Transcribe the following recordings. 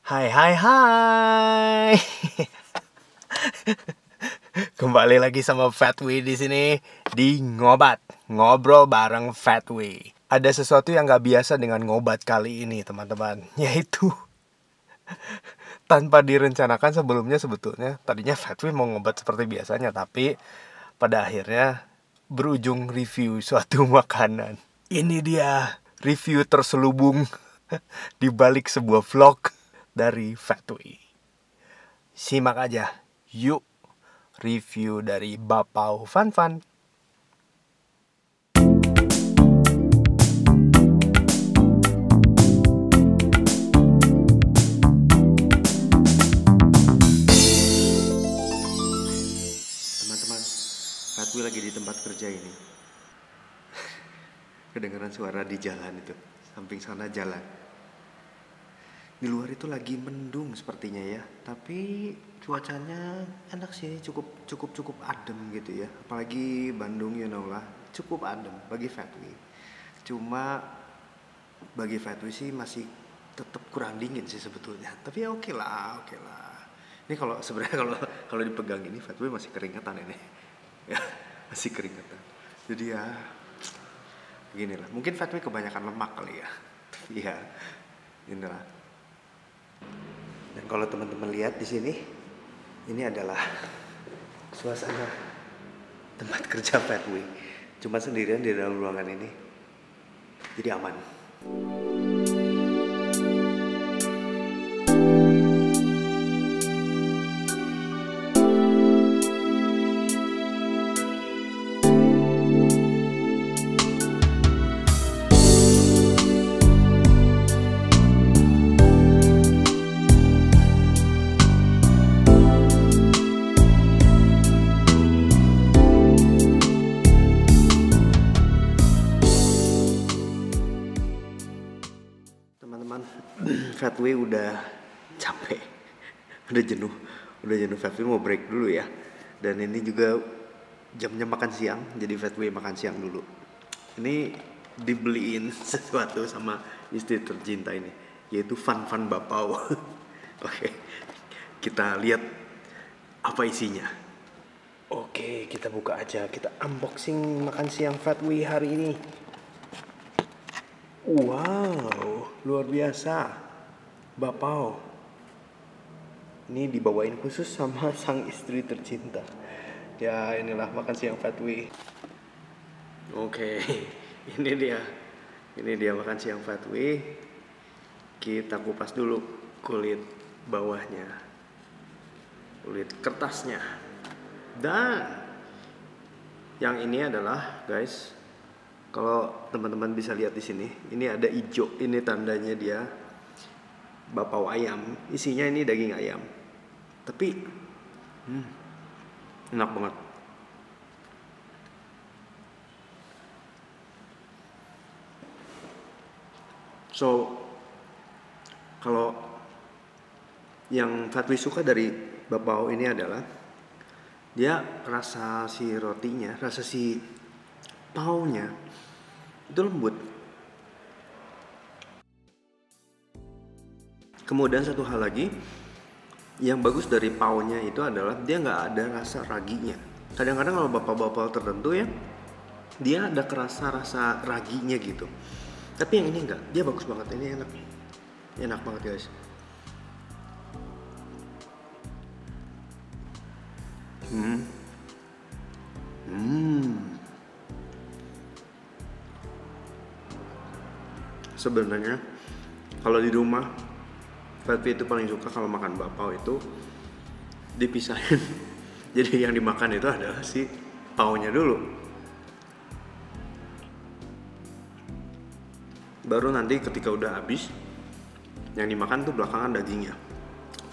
Hai hai hai. Kembali lagi sama Fatwi di sini di Ngobat, ngobrol bareng Fatwi. Ada sesuatu yang gak biasa dengan ngobat kali ini teman-teman, yaitu tanpa direncanakan sebelumnya sebetulnya tadinya Fatwi mau ngobat seperti biasanya, tapi pada akhirnya berujung review suatu makanan. Ini dia review terselubung di balik sebuah vlog dari Fatwi. Simak aja, yuk review dari Bapau Fan Fan. Teman-teman, Fatwi lagi di tempat kerja ini. Kedengaran suara di jalan itu, samping sana jalan. Di luar itu lagi mendung sepertinya ya, tapi cuacanya enak sih, cukup adem gitu ya. Apalagi Bandung, you know lah, cukup adem bagi Fatwi. Cuma bagi Fatwi sih masih tetap kurang dingin sih sebetulnya. Tapi ya oke lah. Ini kalau sebenarnya kalau dipegang ini Fatwi masih keringetan ini, ya masih keringetan. Jadi ya beginilah. Mungkin Fatwi kebanyakan lemak kali ya. Tapi ya inilah. Dan kalau teman-teman lihat di sini, ini adalah suasana tempat kerja Fatwi. Cuma sendirian di dalam ruangan ini, jadi aman. Teman-teman, Fatwi udah capek, udah jenuh Fatwi mau break dulu ya. Dan ini juga jamnya makan siang, jadi Fatwi makan siang dulu. Ini dibeliin sesuatu sama istri tercinta ini, yaitu Fan Fan Bapau. Oke, kita lihat apa isinya. Oke, kita buka aja, kita unboxing makan siang Fatwi hari ini. Wow, luar biasa. Bapau. Ini dibawain khusus sama sang istri tercinta. Ya, inilah makan siang Fatwi. Oke, ini dia makan siang Fatwi. Kita kupas dulu kulit bawahnya, kulit kertasnya. Dan yang ini adalah, guys, kalau teman-teman bisa lihat di sini, ini ada hijau, ini tandanya dia bapau ayam. Isinya ini daging ayam. Tapi enak banget. So, kalau yang Fatwi suka dari bapau ini adalah dia rasa si rotinya, rasa si paunya itu lembut. Kemudian satu hal lagi yang bagus dari paunya itu adalah dia nggak ada rasa raginya. Kadang-kadang kalau bapau-bapau tertentu ya, dia ada kerasa rasa raginya gitu. Tapi yang ini enggak, dia bagus banget. Ini enak banget guys. Sebenarnya kalau di rumah Fatwi itu paling suka kalau makan bapau itu dipisahin. Jadi yang dimakan itu adalah si paunya dulu, baru nanti ketika udah habis yang dimakan tuh belakangan dagingnya.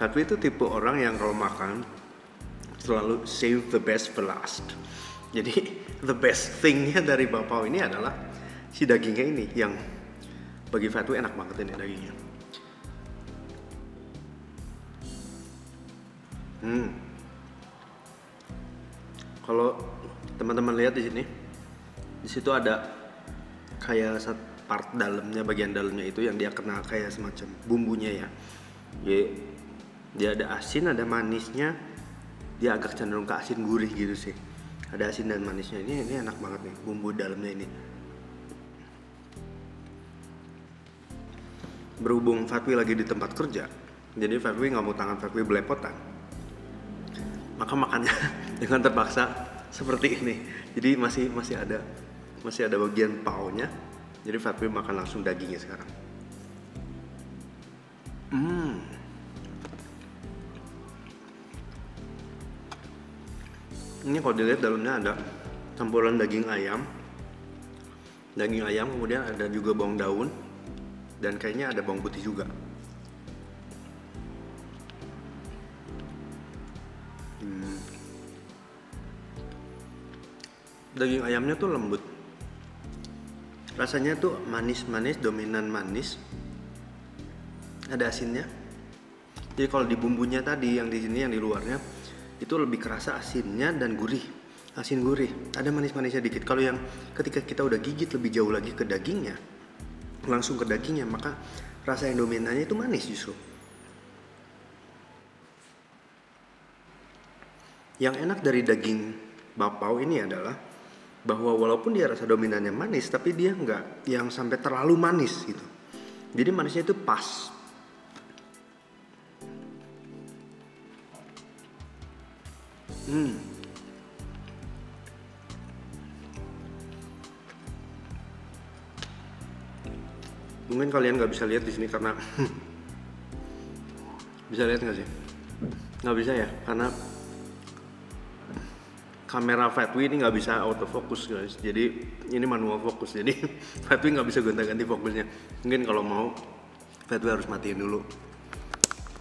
Fatwi itu tipe orang yang kalau makan selalu save the best for last. Jadi the best thingnya dari bapau ini adalah si dagingnya ini, yang bagi Fatwi enak banget ini dagingnya. Kalau teman-teman lihat di sini, di situ ada kayak part dalamnya, bagian dalamnya itu yang dia kena kayak semacam bumbunya ya. Dia ada asin, ada manisnya. Dia agak cenderung ke asin gurih gitu sih. Ada asin dan manisnya. Ini enak banget nih bumbu dalamnya ini. Berhubung Fatwi lagi di tempat kerja, jadi Fatwi nggak mau tangan Fatwi belepotan, maka makannya dengan terpaksa seperti ini. Jadi masih ada bagian paunya. Jadi Fatwi makan langsung dagingnya sekarang. Ini kalau dilihat dalamnya ada campuran daging ayam, kemudian ada juga bawang daun, dan kayaknya ada bawang putih juga. Daging ayamnya tuh lembut, rasanya tuh manis-manis, dominan manis, ada asinnya. Jadi kalau di bumbunya tadi yang di sini, yang di luarnya itu lebih kerasa asinnya dan gurih, asin gurih, ada manis-manisnya dikit. Kalau yang ketika kita udah gigit lebih jauh lagi ke dagingnya, langsung ke dagingnya, maka rasa yang dominannya itu manis justru. Yang enak dari daging bapau ini adalah bahwa walaupun dia rasa dominannya manis, tapi dia nggak yang sampai terlalu manis gitu. Jadi manisnya itu pas. Mungkin kalian nggak bisa lihat di sini karena bisa lihat nggak sih? Nggak bisa ya, karena kamera Fatwi ini nggak bisa autofocus guys. Jadi ini manual fokus. Jadi Fatwi nggak bisa gonta-ganti fokusnya. Mungkin kalau mau Fatwi harus matiin dulu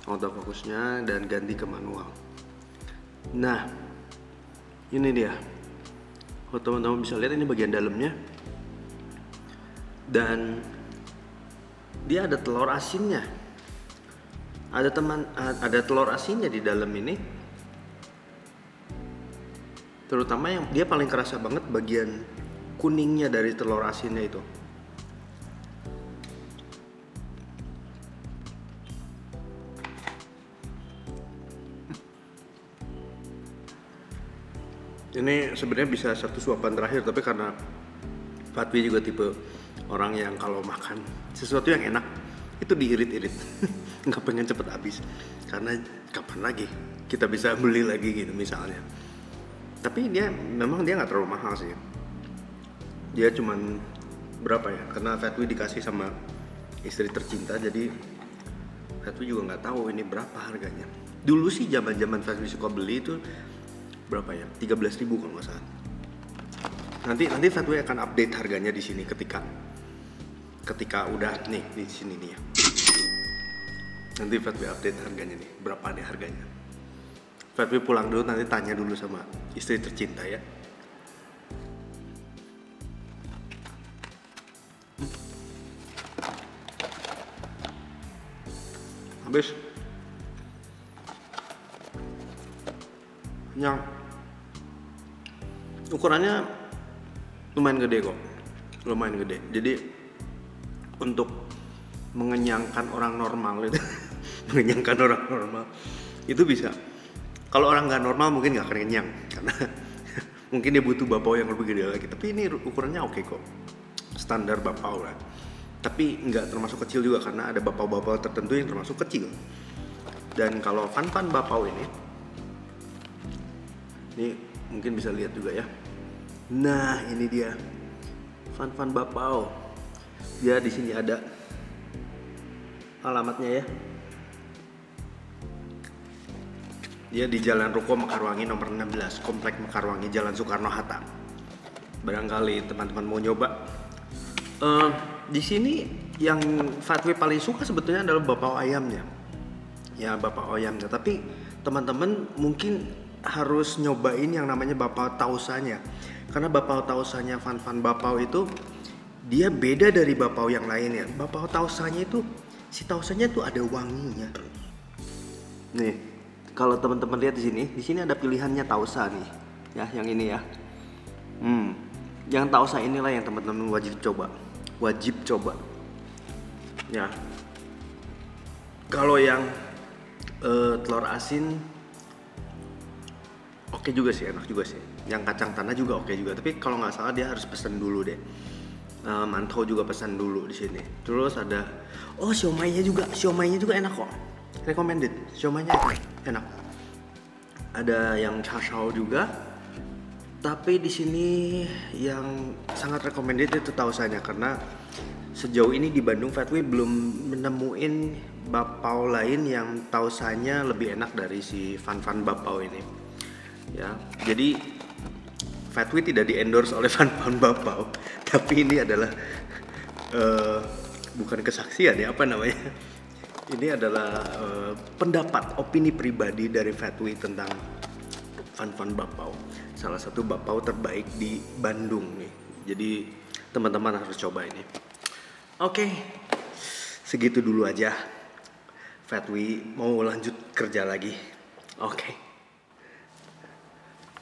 autofokusnya dan ganti ke manual. Nah, ini dia. Kalau teman-teman bisa lihat ini bagian dalamnya. Dan dia ada telur asinnya. Ada telur asinnya di dalam ini. Terutama yang dia paling kerasa banget bagian kuningnya dari telur asinnya itu. Ini sebenarnya bisa satu suapan terakhir, tapi karena Fatwi juga tipe orang yang kalau makan sesuatu yang enak itu diirit-irit, nggak pengen cepet habis, karena kapan lagi kita bisa beli lagi gitu misalnya. Tapi dia nggak terlalu mahal sih. Dia cuman berapa ya? Karena Fatwi dikasih sama istri tercinta, jadi Fatwi juga nggak tahu ini berapa harganya. Dulu sih zaman Fatwi suka beli itu berapa ya? 13.000 kalau nggak salah. Nanti Fatwi akan update harganya di sini ketika udah nih di sini nih ya. Nanti Fatwi update harganya nih, berapa nih harganya. Fatwi pulang dulu, nanti tanya dulu sama istri tercinta ya. Habis. Yang ukurannya lumayan gede kok, lumayan gede. Jadi untuk mengenyangkan orang normal itu, mengenyangkan orang normal itu bisa. Kalau orang nggak normal mungkin nggak kenyang karena mungkin dia butuh bapau yang lebih gede lagi. Tapi ini ukurannya oke kok, standar bapau lah. Tapi nggak termasuk kecil juga karena ada bapau-bapau tertentu yang termasuk kecil. Dan kalau fan-fan bapau ini mungkin bisa lihat juga ya. Nah ini dia fan-fan bapau. Dia di sini ada alamatnya ya. Dia di Jalan Ruko Mekarwangi nomor 16, Komplek Mekarwangi, Jalan Soekarno-Hatta. Barangkali teman-teman mau nyoba. Di sini yang Fatwi paling suka sebetulnya adalah bapau ayamnya. Ya bapau ayamnya. Tapi teman-teman mungkin harus nyobain yang namanya bapau tausanya. Karena bapau tausanya fan-fan bapau itu dia beda dari bapau yang lainnya. Bapau tausanya itu si tausanya tuh ada wanginya. Nih, kalau teman-teman lihat di sini ada pilihannya tausa nih. Ya, yang ini ya. Yang tausa inilah yang teman-teman wajib coba. Ya. Kalau yang Telur asin oke juga sih, enak juga sih. Yang kacang tanah juga oke juga, tapi kalau nggak salah dia harus pesen dulu deh. Mantou juga pesan dulu di sini. Terus ada siomainya juga enak kok. Recommended. Siomainya enak. Ada yang chashao juga. Tapi di sini yang sangat recommended itu tausanya, karena sejauh ini di Bandung Fatwi belum menemuin bapau lain yang tausanya lebih enak dari si Fan Fan Bapau ini. Ya, jadi Fatwi tidak di-endorse oleh Fan Fan Bapau, tapi ini adalah bukan kesaksian ya, apa namanya? Ini adalah pendapat, opini pribadi dari Fatwi tentang Fan Fan Bapau. Salah satu bapau terbaik di Bandung nih. Jadi teman-teman harus coba ini. Oke, segitu dulu aja. Fatwi mau lanjut kerja lagi. Oke.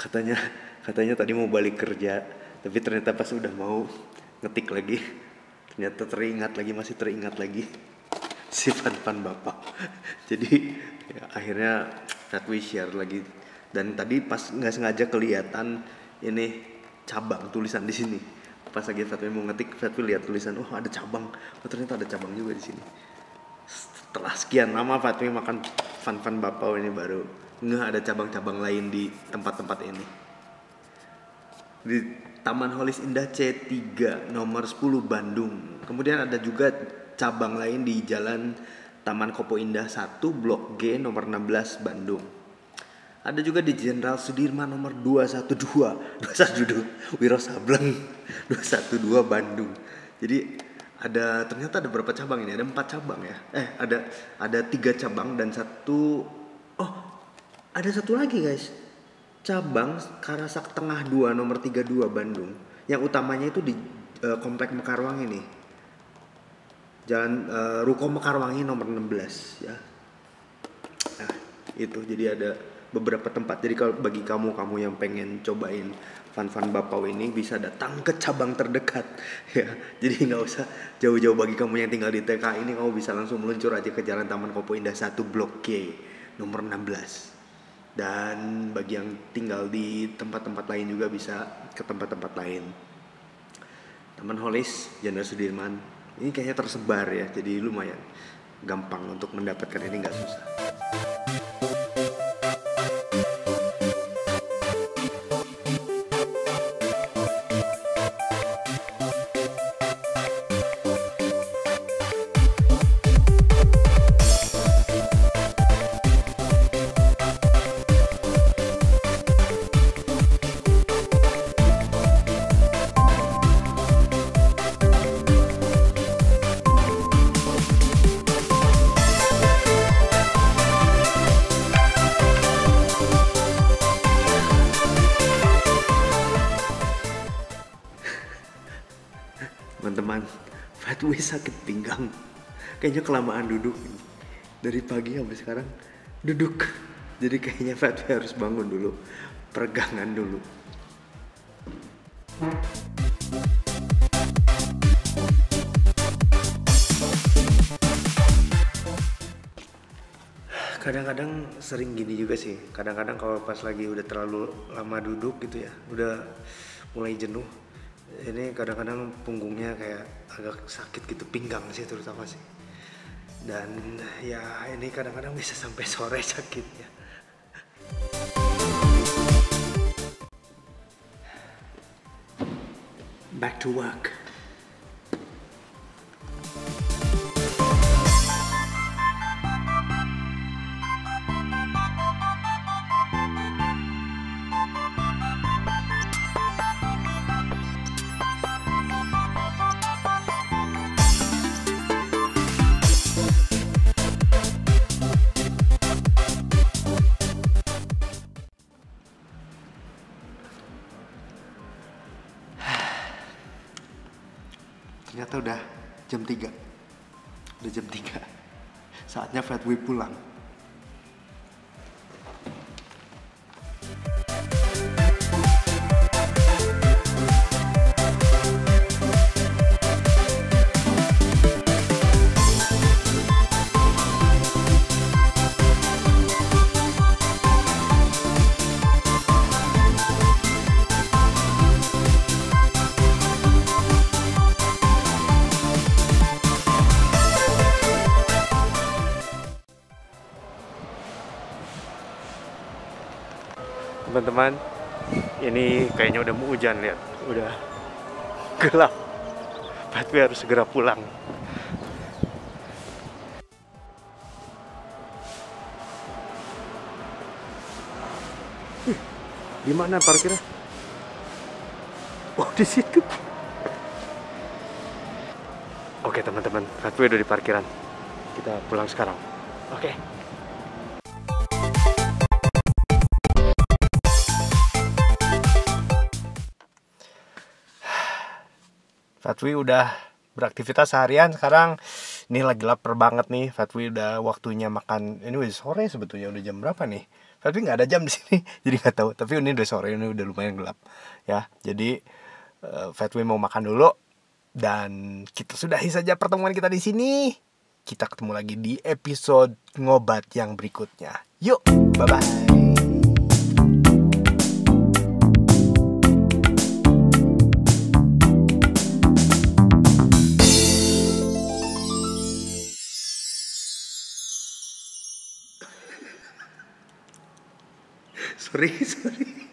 Katanya tadi mau balik kerja, tapi ternyata pas udah mau ngetik lagi, ternyata masih teringat lagi si Fan Fan Bapau. Jadi ya, akhirnya Fatwi share lagi. Dan tadi pas nggak sengaja kelihatan ini cabang tulisan di sini. Pas lagi Fatwi mau ngetik, Fatwi lihat tulisan, ada cabang. Ternyata ada cabang juga di sini. Setelah sekian lama Fatwi makan Fan Fan Bapau ini baru nggak ada cabang-cabang lain di tempat-tempat ini. Di Taman Holis Indah C3 nomor 10 Bandung. Kemudian ada juga cabang lain di Jalan Taman Kopo Indah 1 Blok G nomor 16 Bandung. Ada juga di Jenderal Sudirman nomor 212 Wiro Sableng 212 Bandung. Jadi ternyata ada berapa cabang ini? Ada 4 cabang ya. Ada 3 cabang dan ada satu lagi guys. Cabang Karasak Tengah 2 nomor 32 Bandung. Yang utamanya itu di Komplek Mekarwangi nih. Jalan Ruko Mekarwangi nomor 16 ya. Nah, itu jadi ada beberapa tempat. Jadi kalau bagi kamu yang pengen cobain Fan Fan Bapau ini bisa datang ke cabang terdekat ya. Jadi nggak usah jauh-jauh, bagi kamu yang tinggal di TK ini kamu bisa langsung meluncur aja ke Jalan Taman Kopo Indah 1 Blok G nomor 16. Dan bagi yang tinggal di tempat-tempat lain juga bisa ke tempat-tempat lain. Taman Holis, Jenderal Sudirman, ini kayaknya tersebar ya, jadi lumayan gampang untuk mendapatkan ini, nggak susah. Teman-teman, Fatwi sakit pinggang. Kayaknya kelamaan duduk. Dari pagi sampai sekarang duduk. Jadi kayaknya Fatwi harus bangun dulu. Peregangan dulu. Kadang-kadang sering gini juga sih. Kadang-kadang kalau pas lagi udah terlalu lama duduk gitu ya, udah mulai jenuh. Ini kadang-kadang punggungnya kayak agak sakit gitu, pinggang sih terutama sih. Dan ya ini kadang-kadang bisa sampai sore sakitnya. Back to work. Ternyata udah jam 3. Udah jam 3. Saatnya Fatwi pulang. teman-teman. Ini kayaknya udah mau hujan, lihat. Udah gelap. Fatwi harus segera pulang. Di mana parkirnya? Oh, di situ. Oke, teman-teman, Fatwi udah di parkiran. Kita pulang sekarang. Oke. Fatwi udah beraktivitas seharian. Sekarang ini lagi lapar banget nih. Fatwi udah waktunya makan. Ini udah sore sebetulnya, udah jam berapa nih? Fatwi nggak ada jam di sini, jadi nggak tahu. Tapi ini udah sore, ini udah lumayan gelap ya. Jadi Fatwi mau makan dulu dan kita sudahi saja pertemuan kita di sini. Kita ketemu lagi di episode ngobat yang berikutnya. Yuk, bye-bye. Sorry.